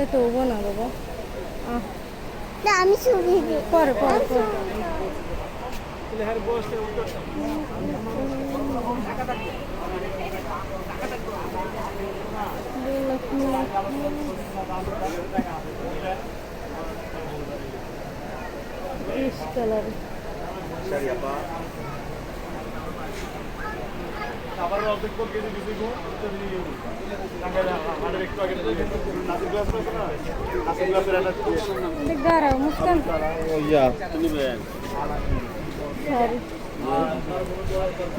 তো হবো না বাবা। না আমি শুনি পরে পরে পরে কালার দাঁড়াও মুস্কান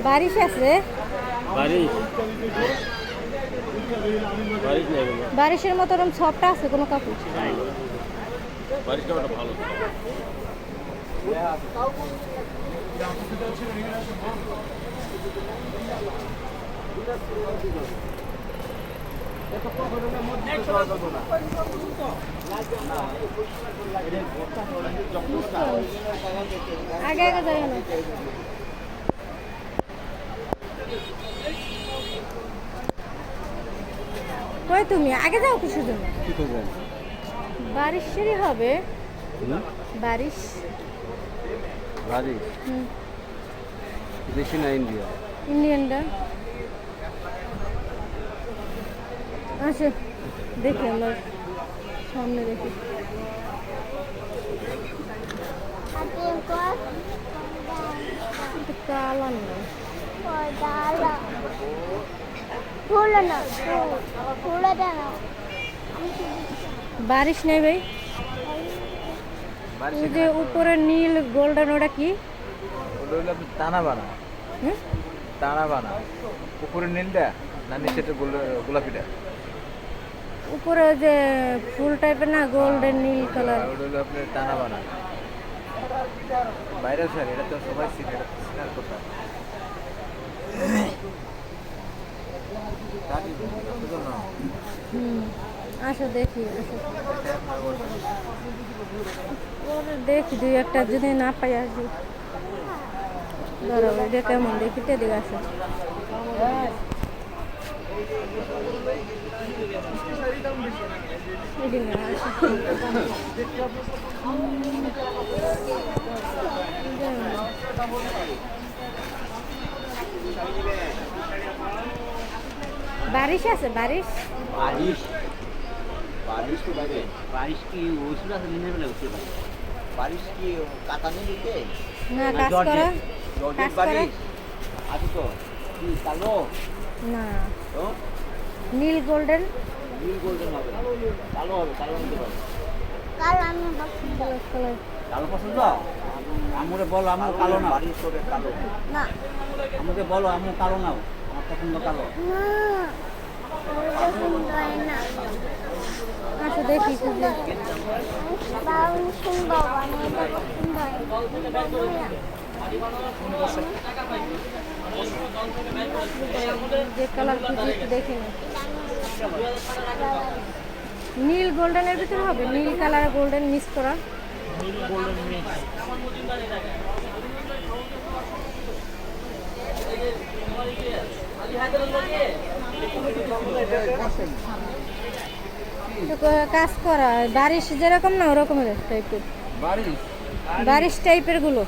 বারিশ আছে বারিশের মতো ওরকম সফট আছে কোনো কাপড় ভালো আগে আগে যাই না কই তুমি আগে যাও কিসের জন্য বারিশেরই হবে বারিশ বারিশ দেশি না ইন্ডিয়া ইন্ডিয়ানটা আচ্ছা দেখি আমরা সামনে দেখি কালার না বারিশ নেই ভাই ওই যে উপরে নীল গোল্ডেন ওটা কি টানা বানা টানা বানা উপরে নীলটা না নিচেটা গোলাপিটা উপরে ওই যে ফুল টাইপের না গোল্ডেন নীল কালার ওটা হলো আপনার টানা বানা বাইরে স্যার এটা তো সবাই চিনে এটা চিনার কথা আসো দেখি দেখি দুই একটা যদি না পাই আসি ধরো এটা কেমন দেখি তো দিকে আসো বারিশ আছে বারিশ বারিশ বারিশ তো বাইরে বারিশ কি ওষুধ আছে নিয়ে বেলা উঠতে পারে বারিশ কি কাতানে দিতে না কাজ করা কাজ করা আছে তো কি কালো না তো নীল গোল্ডেন নীল গোল্ডেন হবে কালো হবে কালো নিতে পারে কালো আমি কালার কালো পছন্দ আমরে বলো আমার কালো না বারিশ করে কালো না আমাকে বলো আমার কালো নাও আমার পছন্দ কালো না আচ্ছা দেখি খুঁজে সুন্দর যে কালার খুঁজে একটু দেখে নি নীল গোল্ডেনের ভিতরে হবে নীল কালার গোল্ডেন মিক্স করা কাজ করা বারিশ যেরকম না ওরকমের টাইপের বারিশ বারিশ টাইপের গুলো